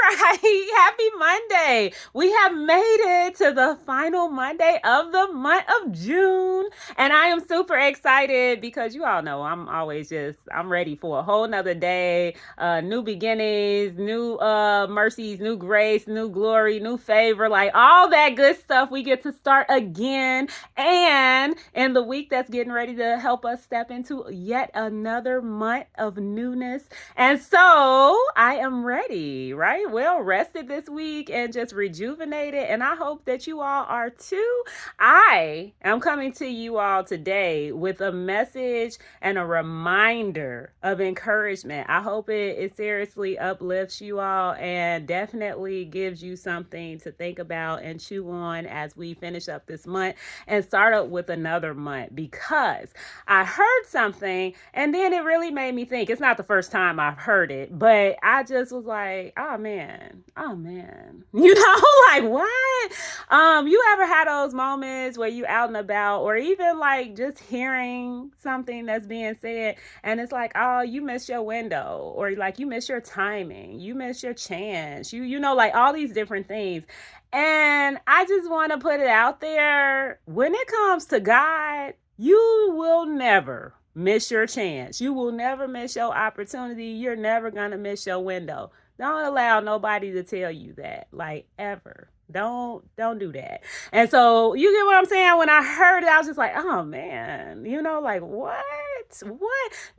right. Happy Monday. We have made it to the final Monday of the month of June. And I am super excited because you all know I'm ready for a whole nother day. New beginnings, new mercies, new grace, new glory, new favor, like all that good stuff. We get to start again. And in the week that's getting ready to help us step into yet another month of newness. And so I am ready, right? Well rested this week and just rejuvenated. And I hope that you all are too. I am coming to you all today with a message and a reminder of encouragement. I hope it seriously uplifts you all and definitely gives you something to think about and chew on as we finish up this month and start up with another month, because I heard something and then it really made me think. It's not the first time I've heard it, but I just was like, oh man, like what? You ever had those moments where you out and about, or even like just hearing something that's being said and it's like, oh, you missed your window, or like you missed your timing, you missed your chance, you know, like all these different things. And I just want to put it out there, when it comes to God, you will never miss your chance. You will never miss your opportunity. You're never going to miss your window. Don't allow nobody to tell you that, like, ever. Don't do that. And so you get what I'm saying? When I heard it, I was just like, oh man, you know, like what?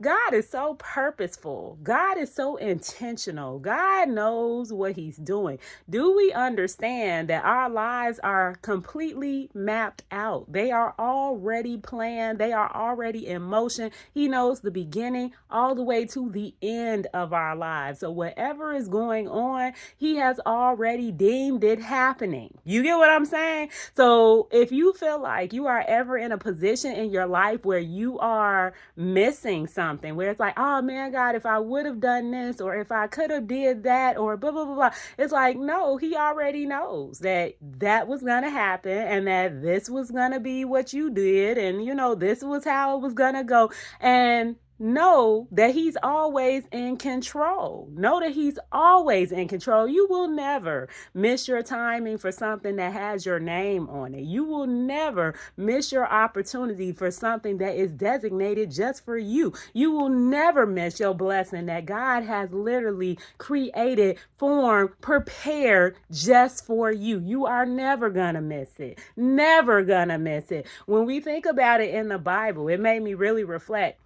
God is so purposeful. God is so intentional. God knows what he's doing. Do we understand that our lives are completely mapped out? They are already planned. They are already in motion. He knows the beginning all the way to the end of our lives. So whatever is going on, he has already deemed it happening. You get what I'm saying? So if you feel like you are ever in a position in your life where you are missing something, where it's like, oh man, God, if I would have done this, or if I could have did that, or blah, blah, blah, blah. It's like, no, he already knows that that was going to happen and that this was going to be what you did. And, you know, this was how it was going to go. And know that he's always in control. Know that he's always in control. You will never miss your timing for something that has your name on it. You will never miss your opportunity for something that is designated just for you. You will never miss your blessing that God has literally created, formed, prepared just for you. You are never gonna miss it. Never gonna miss it. When we think about it in the Bible, it made me really reflect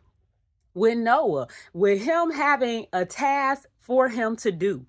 with Noah, with him having a task for him to do.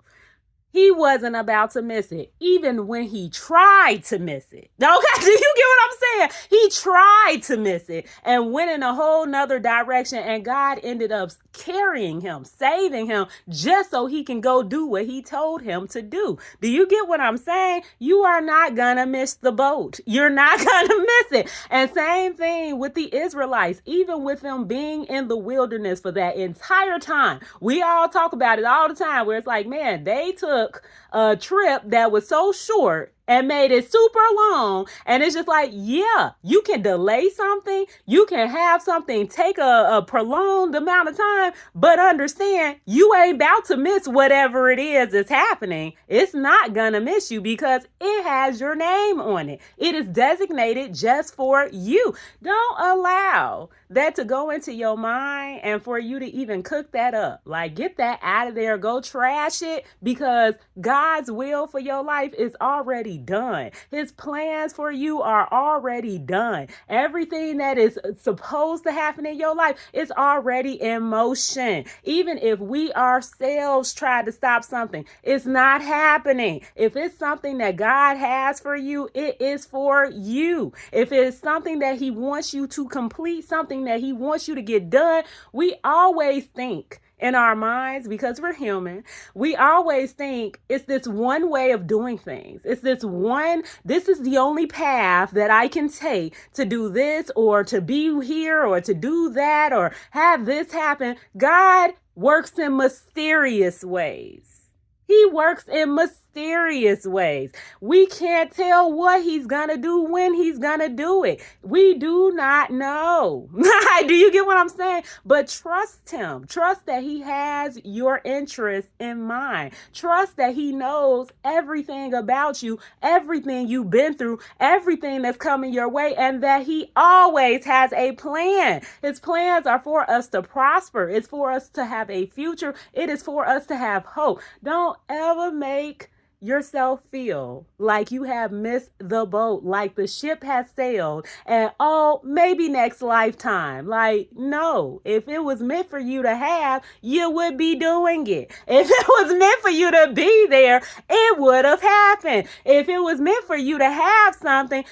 He wasn't about to miss it, even when he tried to miss it. Okay, do you get what I'm saying? He tried to miss it and went in a whole nother direction, and God ended up carrying him, saving him, just so he can go do what he told him to do. Do you get what I'm saying? You are not gonna miss the boat. You're not gonna miss it. And same thing with the Israelites, even with them being in the wilderness for that entire time. We all talk about it all the time, where it's like, man, they took a trip that was so short and made it super long. And it's just like, yeah, you can delay something. You can have something take a prolonged amount of time, but understand you ain't about to miss whatever it is that's happening. It's not gonna miss you because it has your name on it. It is designated just for you. Don't allow that to go into your mind and for you to even cook that up. Like, get that out of there. Go trash it, because God's will for your life is already done. His plans for you are already done. Everything that is supposed to happen in your life is already in motion. Even if we ourselves try to stop something, it's not happening. If it's something that God has for you, it is for you. If it's something that he wants you to complete, something that he wants you to get done, we always think in our minds, because we're human, we always think it's this one way of doing things. It's this is the only path that I can take to do this, or to be here, or to do that, or have this happen. God works in mysterious ways. He works in mysterious ways. We can't tell what he's going to do, when he's going to do it. We do not know. Do you get what I'm saying? But trust him. Trust that he has your interest in mind. Trust that he knows everything about you, everything you've been through, everything that's coming your way, and that he always has a plan. His plans are for us to prosper. It's for us to have a future. It is for us to have hope. Don't ever make yourself feel like you have missed the boat, like the ship has sailed, and oh, maybe next lifetime. Like, no, if it was meant for you to have, you would be doing it. If it was meant for you to be there, it would have happened. If it was meant for you to have something,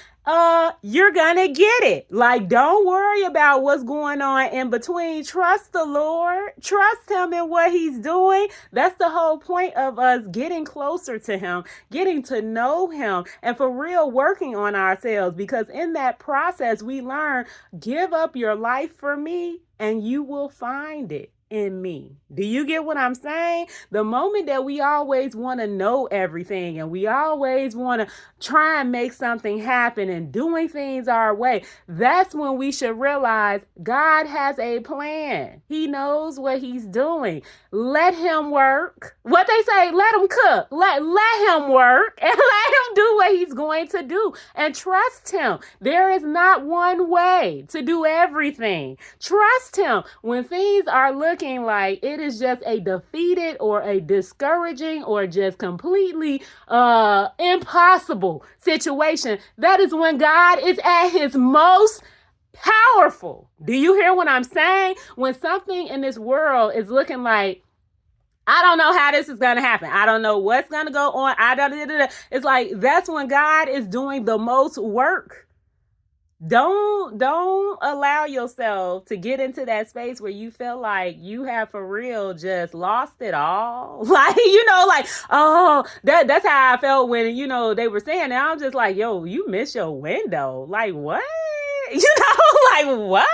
you're gonna get it. Like, don't worry about what's going on in between. Trust the Lord. Trust him in what he's doing. That's the whole point of us getting closer to him, getting to know him, and for real working on ourselves, because in that process we learn, give up your life for me and you will find it in me. Do you get what I'm saying? The moment that we always want to know everything and we always want to try and make something happen and doing things our way, that's when we should realize God has a plan. He knows what he's doing. Let him work. What they say, let him cook. Let him work and let him do what he's going to do, and trust him. There is not one way to do everything. Trust him when things are looking like it is just a defeated or a discouraging or just completely impossible situation. That is when God is at his most powerful. Do you hear what I'm saying? When something in this world is looking like, I don't know how this is going to happen, I don't know what's going to go on, it's like, that's when God is doing the most work. Don't allow yourself to get into that space where you feel like you have for real just lost it all. Like, like, oh, that's how I felt when, they were saying that. I'm just like, yo, you missed your window. Like, what? Like, what?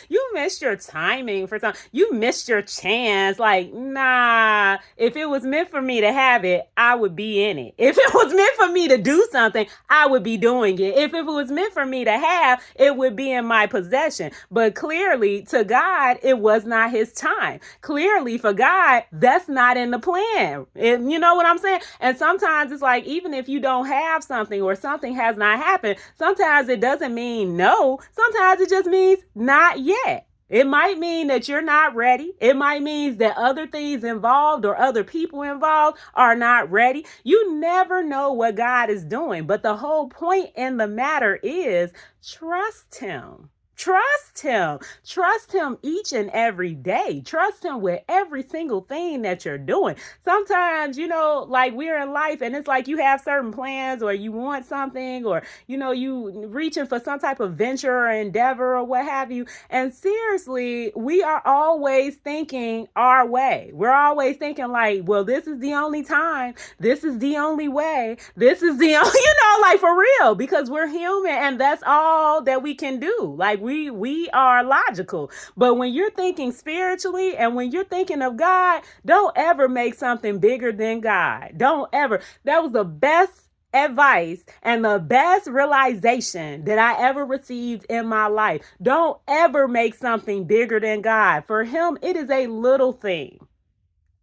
You missed your timing for something. You missed your chance. Like, nah, if it was meant for me to have it, I would be in it. If it was meant for me to do something, I would be doing it. If it was meant for me to have, it would be in my possession. But clearly, to God, it was not his time. Clearly, for God, that's not in the plan. You know what I'm saying? And sometimes it's like, even if you don't have something or something has not happened, sometimes it doesn't mean no. Sometimes it just means not yet. It might mean that you're not ready. It might mean that other things involved or other people involved are not ready. You never know what God is doing. But the whole point in the matter is trust him. Trust him. Trust him each and every day. Trust him with every single thing that you're doing. Sometimes, like we're in life and it's like you have certain plans or you want something or, you reaching for some type of venture or endeavor or what have you. And seriously, we are always thinking our way. We're always thinking like, well, this is the only time. This is the only way. This is the only, like for real, because we're human and that's all that we can do. Like, we are logical. But when you're thinking spiritually and when you're thinking of God, don't ever make something bigger than God. Don't ever. That was the best advice and the best realization that I ever received in my life. Don't ever make something bigger than God. For him, it is a little thing.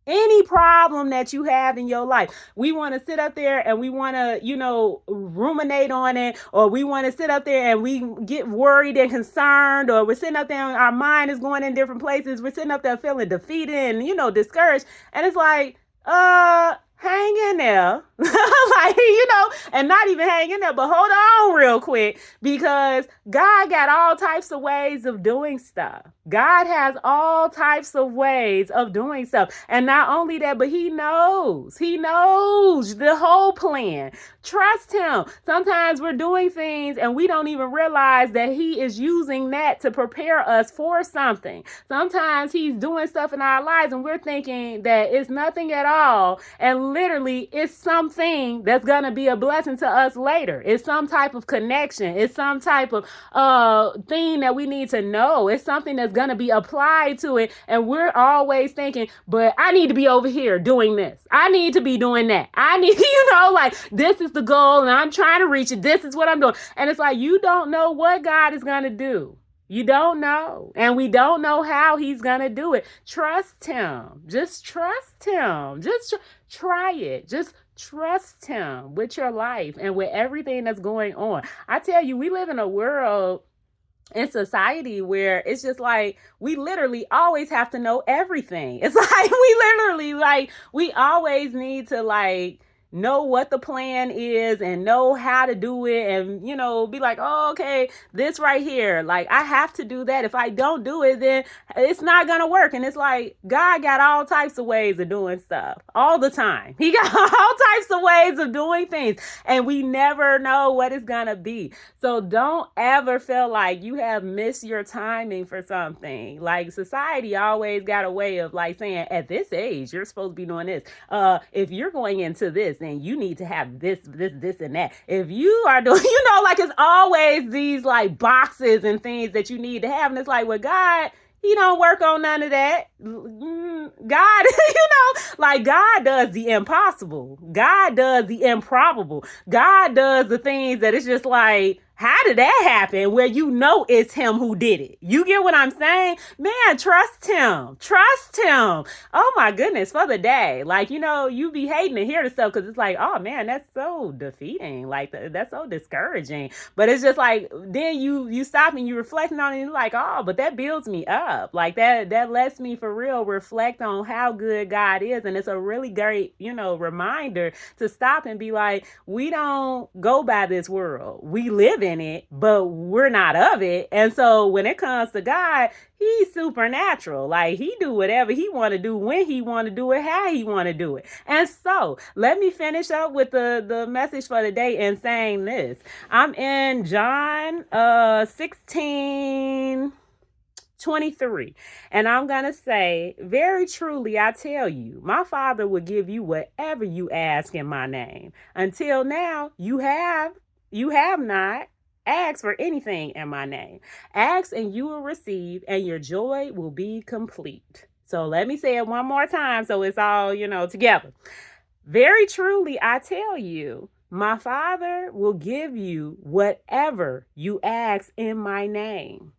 Any problem that you have in your life, we want to sit up there and we want to, ruminate on it, or we want to sit up there and we get worried and concerned, or we're sitting up there and our mind is going in different places. We're sitting up there feeling defeated and, discouraged. And it's like, hang in there. Like, and not even hang in there, but hold on real quick, because God got all types of ways of doing stuff. God has all types of ways of doing stuff. And not only that, but he knows the whole plan. Trust him. Sometimes we're doing things and we don't even realize that he is using that to prepare us for something. Sometimes he's doing stuff in our lives and we're thinking that it's nothing at all. And literally, it's something that's going to be a blessing to us later. It's some type of connection. It's some type of thing that we need to know. It's something that's going to be applied to it. And we're always thinking, but I need to be over here doing this. I need to be doing that. I need, like, this is the goal and I'm trying to reach it. This is what I'm doing. And it's like, you don't know what God is going to do. You don't know. And we don't know how he's going to do it. Trust him. Just trust him. Just try it. Just trust him with your life and with everything that's going on. I tell you, we live in a world, in society, where it's just like we literally always have to know everything. It's like we literally, we always need to know what the plan is and know how to do it and, be like, oh, okay, this right here, I have to do that. If I don't do it, then it's not going to work. And it's like, God got all types of ways of doing stuff all the time. He got all types of ways of doing things and we never know what it's going to be. So don't ever feel like you have missed your timing for something. Society always got a way of saying at this age, you're supposed to be doing this. If you're going into this, then you need to have this, and that. If you are doing, it's always these boxes and things that you need to have. And it's like, well, God, he don't work on none of that. God, God does the impossible. God does the improbable. God does the things that it's just how did that happen? Where it's him who did it. You get what I'm saying? Man, trust him. Trust him. Oh my goodness, for the day. You be hating to hear the stuff because it's like, oh man, that's so defeating. That's so discouraging. But it's just then you stop and you reflecting on it and you're like, oh, but that builds me up. That lets me for real reflect on how good God is. And it's a really great, reminder to stop and be like, we don't go by this world. We live in it, but we're not of it. And so when it comes to God, he's supernatural. He do whatever he want to do, when he want to do it, how he want to do it. And so let me finish up with the message for the day and saying this. I'm in John 16:23. And I'm going to say, very truly, I tell you, my Father will give you whatever you ask in my name. Until now, you have not asked for anything in my name. Ask and you will receive, and your joy will be complete. So let me say it one more time so it's all, together. Very truly, I tell you, my Father will give you whatever you ask in my name.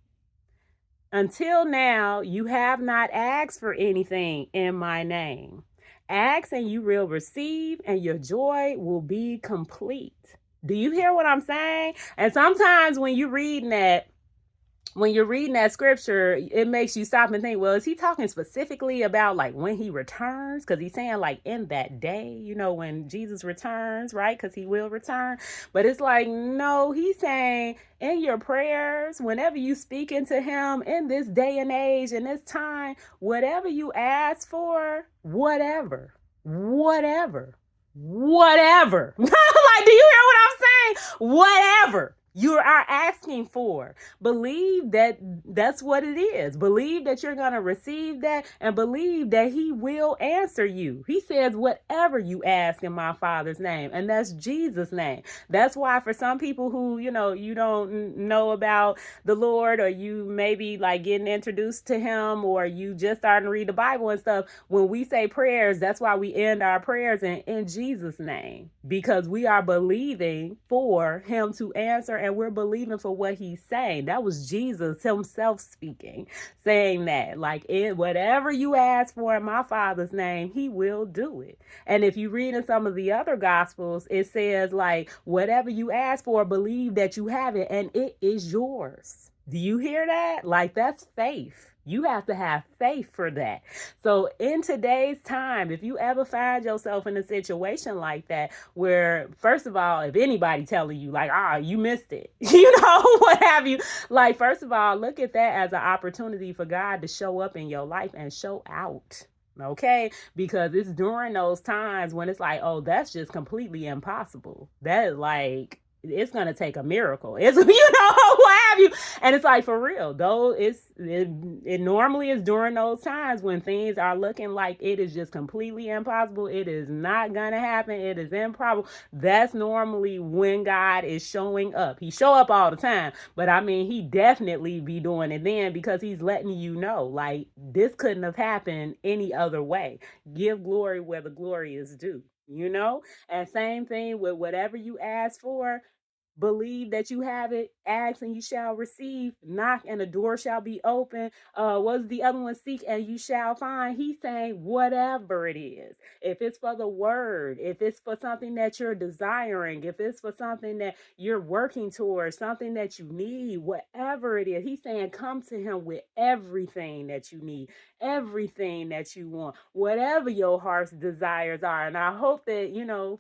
Until now, you have not asked for anything in my name. Ask and you will receive, and your joy will be complete. Do you hear what I'm saying? And sometimes when you're reading that scripture, it makes you stop and think, well, is he talking specifically about when he returns? Because he's saying in that day, when Jesus returns, right? Because he will return. But it's no, he's saying in your prayers, whenever you speak into him in this day and age, in this time, whatever you ask for, whatever. Do you hear what I'm saying? Whatever you are asking for, believe that that's what it is. Believe that you're going to receive that and believe that he will answer you. He says, whatever you ask in my Father's name, and that's Jesus' name. That's why for some people who, you don't know about the Lord, or you maybe getting introduced to him, or you just starting to read the Bible and stuff, when we say prayers, that's why we end our prayers in Jesus' name, because we are believing for him to answer. And we're believing for what he's saying. That was Jesus himself speaking, saying that whatever you ask for in my Father's name, he will do it. And if you read in some of the other gospels, it says whatever you ask for, believe that you have it and it is yours. Do you hear that? That's faith. You have to have faith for that. So in today's time, if you ever find yourself in a situation like that, where, first of all, if anybody telling you you missed it, what have you, first of all, look at that as an opportunity for God to show up in your life and show out. Okay, because it's during those times when it's oh, that's just completely impossible. That is it's going to take a miracle. It's, what have you. And it's like, for real, though, it normally is during those times when things are looking like it is just completely impossible. It is not gonna happen. It is improbable. That's normally when God is showing up. He show up all the time, but I mean, he definitely be doing it then, because he's letting you know, like, this couldn't have happened any other way. Give glory where the glory is due, you know? And same thing with whatever you ask for. Believe that you have it, ask and you shall receive, knock and the door shall be open. What's the other one? Seek and you shall find. He's saying whatever it is, if it's for the word, if it's for something that you're desiring, if it's for something that you're working towards, something that you need, whatever it is, he's saying come to him with everything that you need, everything that you want, whatever your heart's desires are. And I hope that,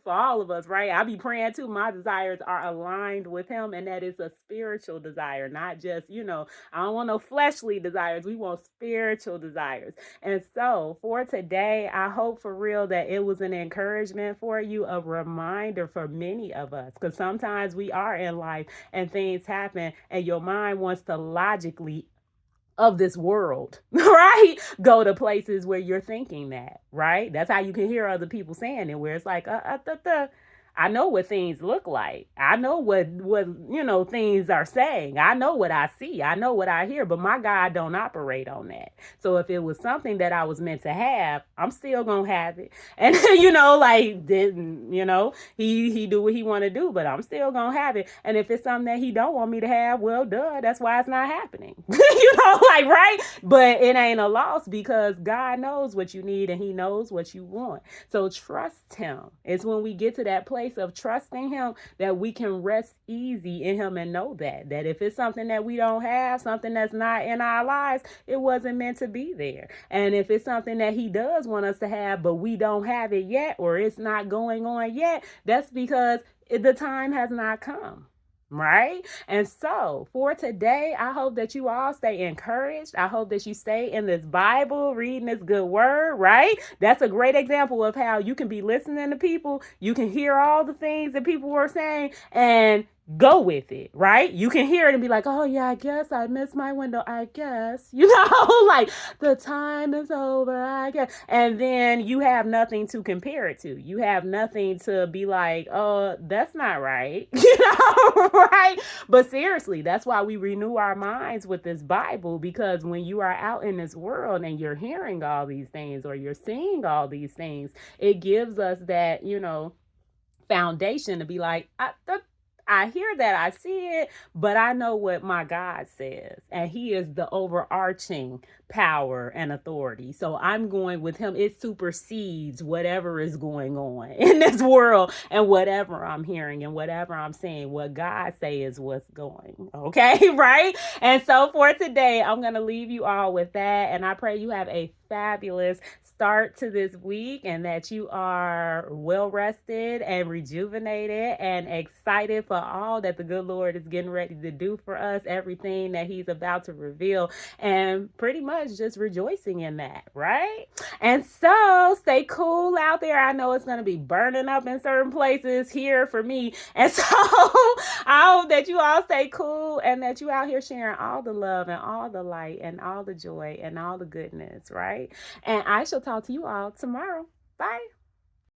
for all of us, right? I be praying too. My desires are aligned with him, and that is a spiritual desire, not just, I don't want no fleshly desires. We want spiritual desires. And so for today, I hope for real that it was an encouragement for you, a reminder for many of us, because sometimes we are in life and things happen and your mind wants to logically of this world, right? Go to places where you're thinking that, right? That's how you can hear other people saying it, where it's like, I know what things look like. I know what things are saying. I know what I see. I know what I hear, but my God don't operate on that. So if it was something that I was meant to have, I'm still gonna have it. And he do what he want to do, but I'm still gonna have it. And if it's something that he don't want me to have, well, duh, that's why it's not happening. Right? But it ain't a loss, because God knows what you need and he knows what you want. So trust him. It's when we get to that place of trusting him that we can rest easy in him and know that if it's something that we don't have, something that's not in our lives, it wasn't meant to be there. And if it's something that he does want us to have, but we don't have it yet, or it's not going on yet, that's because the time has not come. Right? And so for today, I hope that you all stay encouraged. I hope that you stay in this Bible, reading this good word, right? That's a great example of how you can be listening to people. You can hear all the things that people were saying and go with it, right? You can hear it and be like, oh yeah, I guess I missed my window. I guess, like the time is over, I guess. And then you have nothing to compare it to. You have nothing to be like, oh, that's not right. Right? But seriously, that's why we renew our minds with this Bible, because when you are out in this world and you're hearing all these things or you're seeing all these things, it gives us that, foundation to be like, I hear that, I see it, but I know what my God says, and he is the overarching power and authority. So I'm going with him. It supersedes whatever is going on in this world and whatever I'm hearing and whatever I'm saying. What God say is what's going, okay? Right? And so for today, I'm going to leave you all with that, and I pray you have a fabulous start to this week and that you are well rested and rejuvenated and excited for all that the good Lord is getting ready to do for us, everything that he's about to reveal, and pretty much just rejoicing in that, right? And so stay cool out there. I know it's going to be burning up in certain places here for me. And so I hope that you all stay cool and that you out here sharing all the love and all the light and all the joy and all the goodness, right? And I shall talk to you all tomorrow. Bye.